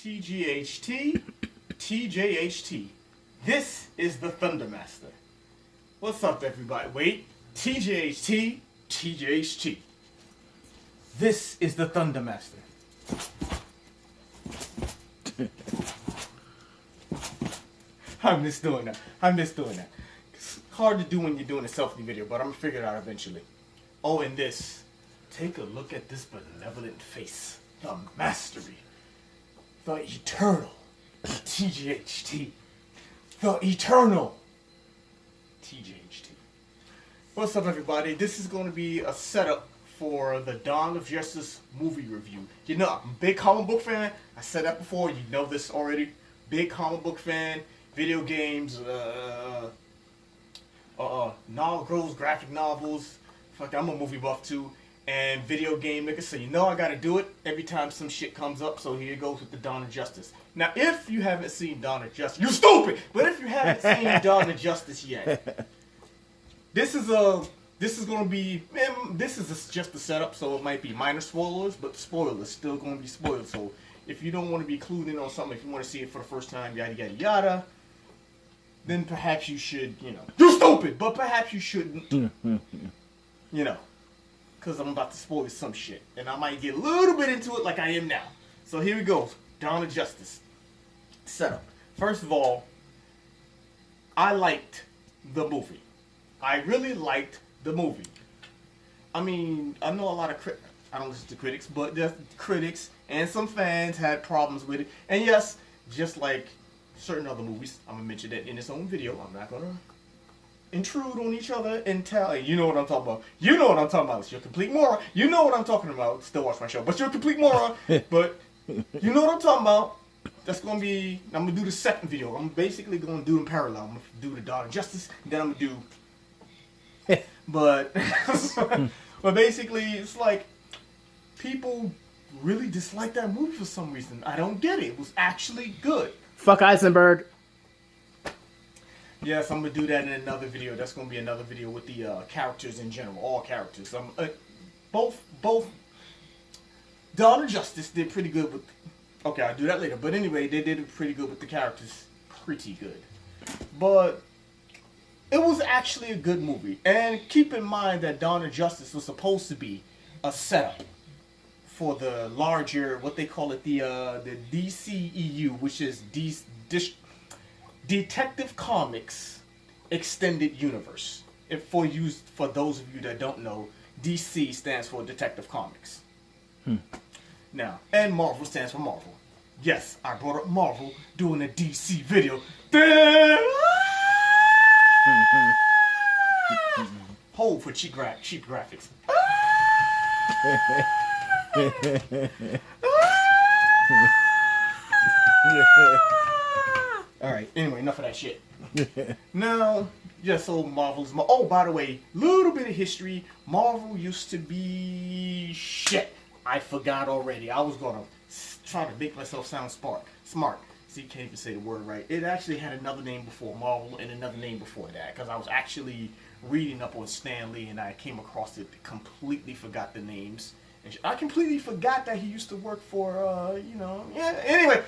TGHT, TJHT. This is the Thunder Master. What's up, everybody? Wait, TJHT, TJHT. This is the Thunder Master. I miss doing that. It's hard to do when you're doing a selfie video, but I'm gonna figure it out eventually. Oh, and this. Take a look at this benevolent face. The mastery. The eternal. TGHT. The eternal. TGHT. What's up, everybody? This is going to be a setup for the Dawn of Justice movie review. You know, I'm a big comic book fan. I said that before. You know this already. Big comic book fan. Video games. Novels, graphic novels. Fuck, I'm a movie buff too. And video game nigga, so you know I gotta do it every time some shit comes up, so here it goes with the Dawn of Justice. Now, if you haven't seen Dawn of Justice, you stupid! But if you haven't seen Dawn of Justice yet, this is gonna be, man, just a setup, so it might be minor spoilers, but the spoilers still gonna be spoiled. So if you don't want to be clued in on something, if you want to see it for the first time, yada yada yada, then perhaps you should, you're stupid, but perhaps you shouldn't, because I'm about to spoil some shit. And I might get a little bit into it like I am now. So here we go. Dawn of Justice. Setup. First of all, I liked the movie. I really liked the movie. I mean, I know a lot of I don't listen to critics, but the critics and some fans had problems with it. And yes, just like certain other movies, I'm going to mention that in its own video. I'm not going to intrude on each other and tell. You know what I'm talking about. You know what I'm talking about. You're a complete moron. You know what I'm talking about. Still watch my show, but you're a complete moron. But you know what I'm talking about. That's gonna be. I'm gonna do the second video. I'm basically gonna do in parallel. I'm gonna do the Dawn of Justice, and then I'm gonna do. But basically, it's like people really dislike that movie for some reason. I don't get it. It was actually good. Fuck Eisenberg. Yes, I'm going to do that in another video. That's going to be another video with the characters in general. All characters. Both Dawn of Justice did pretty good with... Okay, I'll do that later. But anyway, they did pretty good with the characters. Pretty good. But it was actually a good movie. And keep in mind that Dawn of Justice was supposed to be a setup for the larger, what they call it, the DCEU, which is Detective Comics Extended Universe. For those of you that don't know, DC stands for Detective Comics. Now, and Marvel stands for Marvel. Yes, I brought up Marvel doing a DC video. Hold for cheap graphics. Alright, anyway, enough of that shit. Now, yeah, so Marvel's... Oh, by the way, little bit of history. Marvel used to be... Shit, I forgot already. I was gonna try to make myself sound smart. See, you can't even say the word right. It actually had another name before Marvel and another name before that. Because I was actually reading up on Stan Lee and I came across it. Completely forgot the names. And I completely forgot that he used to work for, yeah, anyway.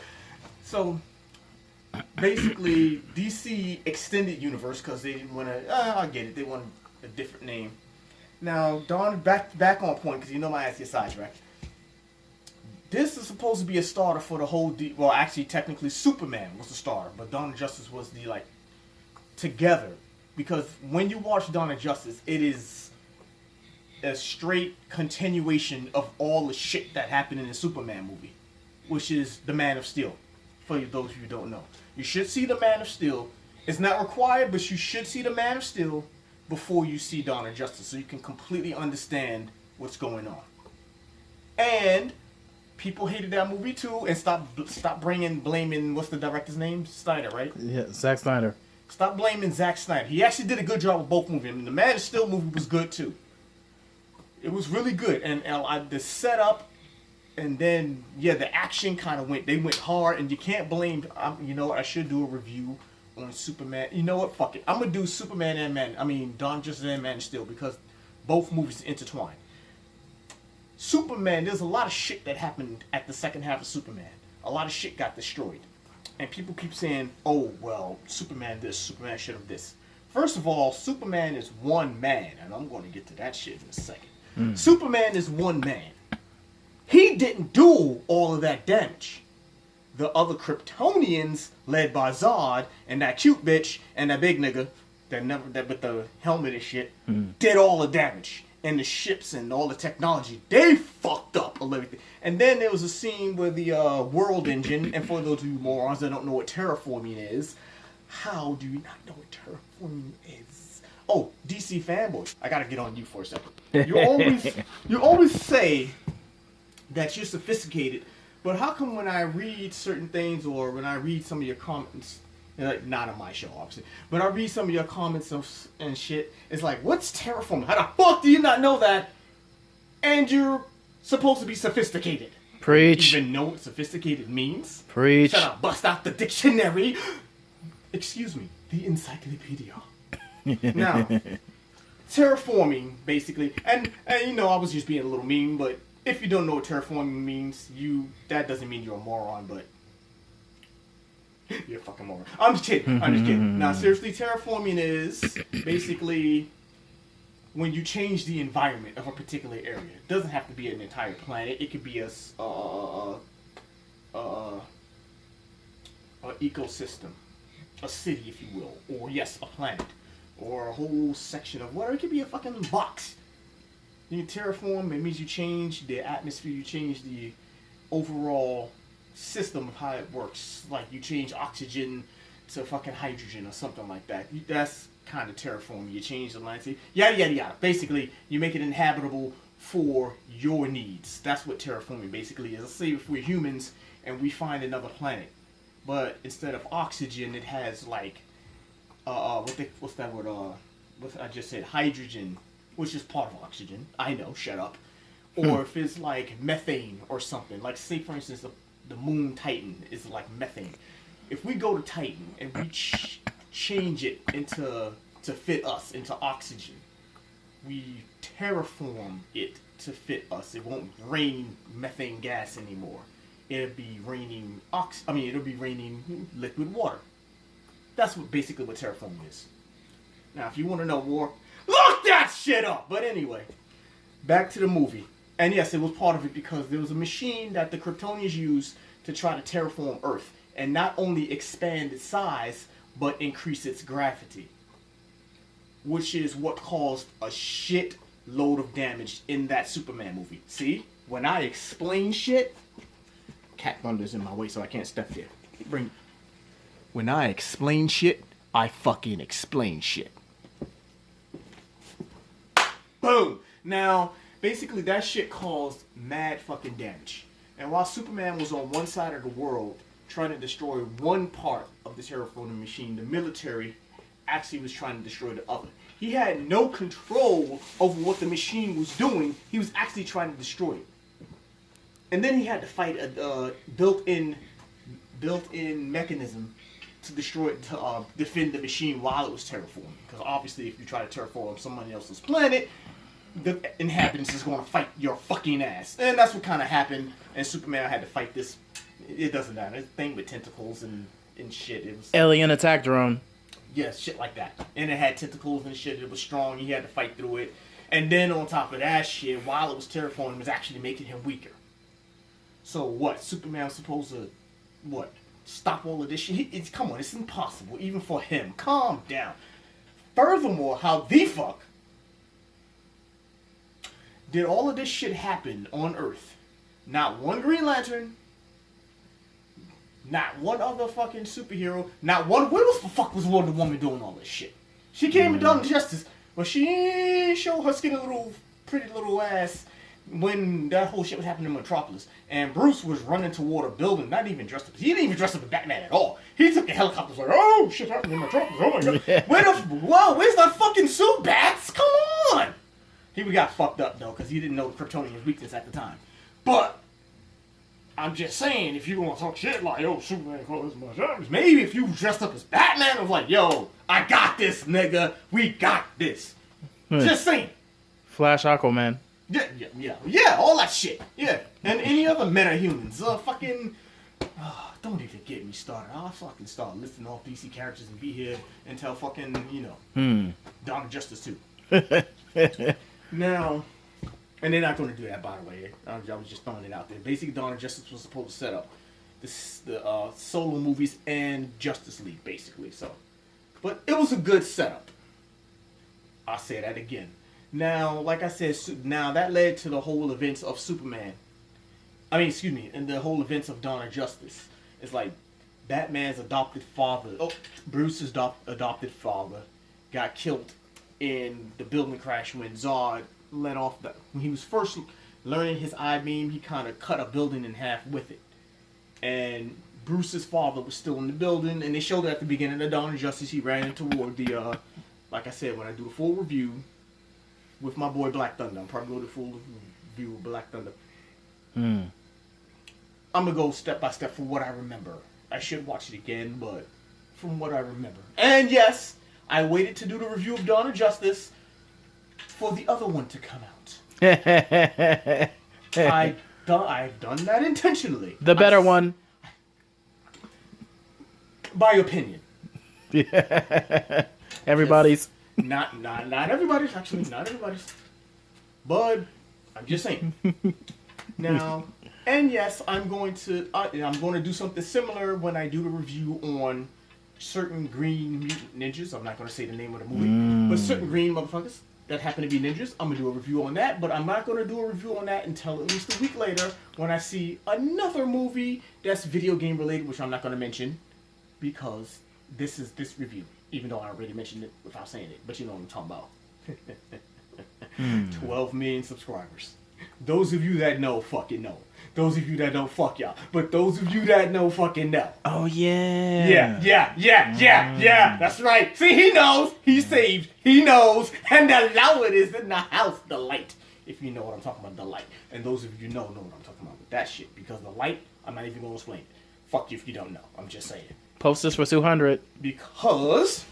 So... basically, DC Extended Universe, because they didn't want to, I get it, they wanted a different name. Now, Dawn, back on point, because you know my ass gets sidetracked. This is supposed to be a starter for the whole, well, actually, technically, Superman was the starter, but Dawn of Justice was the, together. Because when you watch Dawn of Justice, it is a straight continuation of all the shit that happened in the Superman movie, which is the Man of Steel. For those of you who don't know, you should see the Man of Steel. It's not required, but you should see the Man of Steel before you see Dawn of Justice, so you can completely understand what's going on. And people hated that movie too, and stop blaming what's the director's name? Snyder, right? Yeah, Zack Snyder. Stop blaming Zack Snyder. He actually did a good job with both movies. I mean, the Man of Steel movie was good too. It was really good, and the setup. And then, yeah, the action kind of they went hard, and you can't blame, I should do a review on Superman. You know what, fuck it. I'm going to do Superman and Dawn of Justice and Man of Steel, because both movies intertwine. Superman, there's a lot of shit that happened at the second half of Superman. a lot of shit got destroyed. And people keep saying, oh, well, Superman this, Superman should have this. First of all, Superman is one man, and I'm going to get to that shit in a second. Superman is one man. He didn't do all of that damage. The other Kryptonians, led by Zod and that cute bitch and that big nigga that with the helmet and shit, did all the damage. And the ships and all the technology, they fucked up a little bit. And then there was a scene where the world engine, and for those of you morons that don't know what terraforming is, how do you not know what terraforming is? Oh, DC fanboys, I gotta get on you for a second. You always say that you're sophisticated, but how come when I read certain things or when I read some of your comments, not on my show obviously, but I read some of your comments and shit, it's like, what's terraforming? How the fuck do you not know that? And you're supposed to be sophisticated. Preach. Even know what sophisticated means? Preach. Shut up, bust out the dictionary. Excuse me, the encyclopedia. Now, terraforming, basically, and you know, I was just being a little mean, but if you don't know what terraforming means, that doesn't mean you're a moron, but you're a fucking moron. I'm just kidding. Now, seriously, terraforming is basically when you change the environment of a particular area. It doesn't have to be an entire planet. It could be a ecosystem, a city, if you will, or yes, a planet, or a whole section of whatever. It could be a fucking box. You terraform, it means you change the atmosphere, you change the overall system of how it works. Like you change oxygen to fucking hydrogen or something like that. That's kind of terraforming. You change the landscape, yada yada yada. Basically, you make it inhabitable for your needs. That's what terraforming basically is. Let's say if we're humans and we find another planet, but instead of oxygen, it has like what's that word? What I just said, hydrogen, which is part of oxygen. I know, shut up. Or if it's like methane or something. Like say for instance, the moon Titan is like methane. If we go to Titan and we change it to fit us into oxygen, we terraform it to fit us. It won't rain methane gas anymore. It'll be raining it'll be raining liquid water. That's basically what terraforming is. Now, if you want to know more, look that shit up! But anyway, back to the movie. And yes, it was part of it because there was a machine that the Kryptonians used to try to terraform Earth. And not only expand its size, but increase its gravity. Which is what caused a shit load of damage in that Superman movie. See? When I explain shit... Cat Thunder's in my way, so I can't step there. When I explain shit, I fucking explain shit. Boom! Now, basically that shit caused mad fucking damage. And while Superman was on one side of the world trying to destroy one part of the terraforming machine, the military actually was trying to destroy the other. He had no control over what the machine was doing. He was actually trying to destroy it. And then he had to fight a built-in mechanism to destroy it, to defend the machine while it was terraforming. Because obviously, if you try to terraform somebody else's planet, the inhabitants is going to fight your fucking ass. And that's what kind of happened. And Superman had to fight this. It doesn't matter. It's a thing with tentacles and shit. It was alien attack drone. Yeah, shit like that. And it had tentacles and shit. It was strong. He had to fight through it. And then on top of that shit, while it was terraforming, it was actually making him weaker. So what? Superman was supposed to, what? Stop all of this shit? Come on, it's impossible, even for him. Calm down. Furthermore, how the fuck did all of this shit happen on Earth? Not one Green Lantern, not one other fucking superhero, not one. Where the fuck was Wonder Woman doing all this shit? She came and done justice, but she ain't show her skinny little, pretty little ass when that whole shit was happening in Metropolis. And Bruce was running toward a building, not even dressed up. He didn't even dress up as Batman at all. He took the helicopter, was like, oh, shit happened in Metropolis. Oh my god. Where's that fucking suit, Bats? Come on! He got fucked up, though, because he didn't know the Kryptonian's weakness at the time. But, I'm just saying, if you want to talk shit like, yo, Superman called this much, maybe if you dressed up as Batman, it was like, yo, I got this, nigga. We got this. Just saying. Flash Aquaman. Yeah, all that shit. Yeah, and any other meta-humans. Don't even get me started. I'll fucking start listing off DC characters and be here until fucking, Dawn of Justice 2. Now, and they're not going to do that, by the way. I was just throwing it out there. Basically, Dawn of Justice was supposed to set up the solo movies and Justice League, basically. So, but it was a good setup. I'll say that again. Now, like I said, now that led to the whole events of Superman. And the whole events of Dawn of Justice. It's like Batman's adopted father, Bruce's adopted father, got killed in the building crash when Zod let off when he was first learning his I-beam, he kind of cut a building in half with it. And Bruce's father was still in the building, and they showed it at the beginning of Dawn of Justice. He ran toward the, like I said, when I do the full review with my boy Black Thunder, I'm probably going to do the full review with Black Thunder. I'm going to go step by step from what I remember. I should watch it again, but from what I remember. And yes, I waited to do the review of Dawn of Justice for the other one to come out. I've done that intentionally. The better one. By opinion. Everybody's. Not everybody's, actually. Not everybody's. But I'm just saying. Now, and yes, I'm going to do something similar when I do the review on certain Green Mutant Ninjas. I'm not going to say the name of the movie, but certain green motherfuckers that happen to be ninjas. I'm going to do a review on that, but I'm not going to do a review on that until at least a week later when I see another movie that's video game related, which I'm not going to mention because this is this review, even though I already mentioned it without saying it, but you know what I'm talking about. 12 million subscribers. Those of you that know, fucking know. Those of you that don't, fuck y'all. But those of you that know, fucking know. Oh, yeah. Yeah. That's right. See, he knows. He's saved. He knows. And the Lord is in the house. The light. If you know what I'm talking about, the light. And those of you know what I'm talking about with that shit. Because the light, I'm not even going to explain it. Fuck you if you don't know. I'm just saying. Post this for 200. Because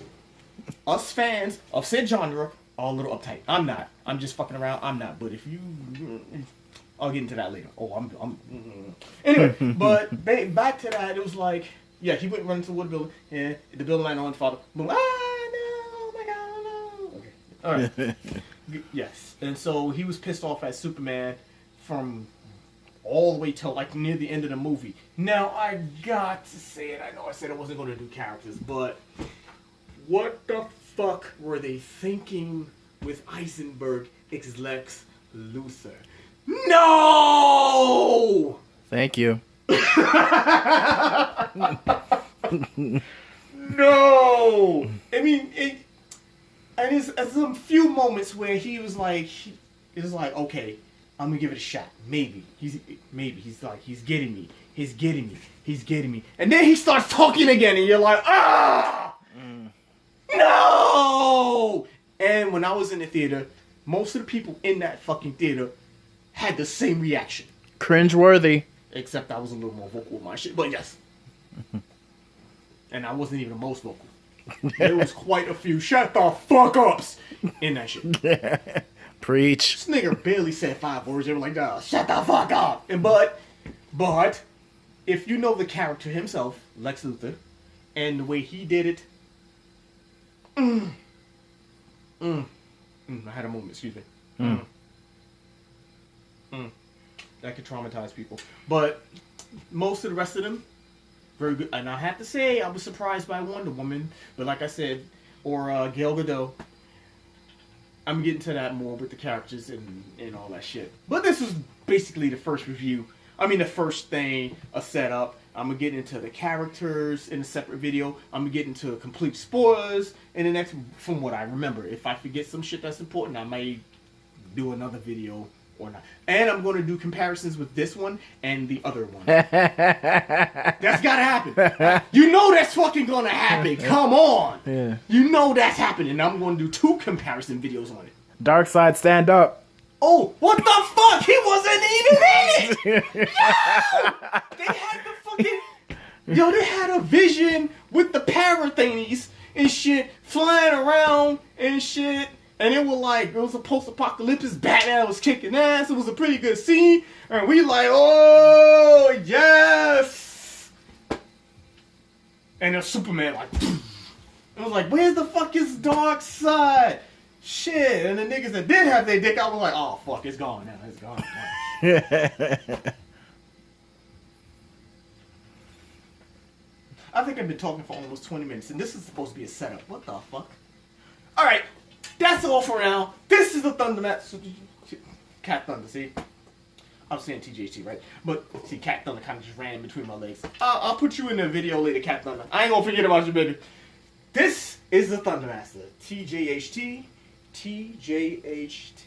us fans of said genre are a little uptight. I'm not. I'm just fucking around. I'm not. But if you... I'll get into that later. Anyway, but back to that, it was like, yeah, he went running to the wood building, and the building light on his father. Boom, no, oh my god, no. Okay, all right. Yes, and so he was pissed off at Superman from all the way till like near the end of the movie. Now, I got to say it. I know I said I wasn't going to do characters, but what the fuck were they thinking with Eisenberg ex Lex Luthor? No! Thank you. No! I mean, there's some few moments where he was like, okay, I'm gonna give it a shot. Maybe. He's like, he's getting me. And then he starts talking again, and you're like, no! And when I was in the theater, most of the people in that fucking theater had the same reaction. Cringeworthy. Except I was a little more vocal with my shit, but yes. And I wasn't even the most vocal. There was quite a few shut the fuck ups in that shit. Preach. This nigga barely said 5 words. They were like, shut the fuck up. And but, if you know the character himself, Lex Luthor, and the way he did it, I had a moment, excuse me. That could traumatize people. But most of the rest of them, very good. And I have to say, I was surprised by Wonder Woman. But like I said, or Gal Gadot. I'm getting to that more with the characters and all that shit. But this was basically the first review. I mean, the first thing, a setup. I'm going to get into the characters in a separate video. I'm going to get into complete spoilers in the next, from what I remember. If I forget some shit that's important, I may do another video or not. And I'm going to do comparisons with this one and the other one. That's got to happen. You know that's fucking going to happen. Come on. Yeah. You know that's happening. I'm going to do 2 comparison videos on it. Dark side, stand up. Oh, what the fuck? He wasn't even in it. Yo! They had the fucking... Yo, they had a vision with the para thingies and shit flying around and shit. And it was a post-apocalyptic. Batman was kicking ass. It was a pretty good scene. And we like, oh, yes. And then Superman like, it was like, where's the fuck is dark side? Shit. And the niggas that did have their dick, I was like, oh fuck, it's gone now. It's gone. I think I've been talking for almost 20 minutes, and this is supposed to be a setup. What the fuck? Alright, that's all for now. This is the Thundermat. Cat Thunder, see? I'm saying TJT, right? But, see, Cat Thunder kind of just ran between my legs. I'll put you in a video later, Cat Thunder. I ain't gonna forget about you, baby. This is the Thundermaster. TJHT. TJHT.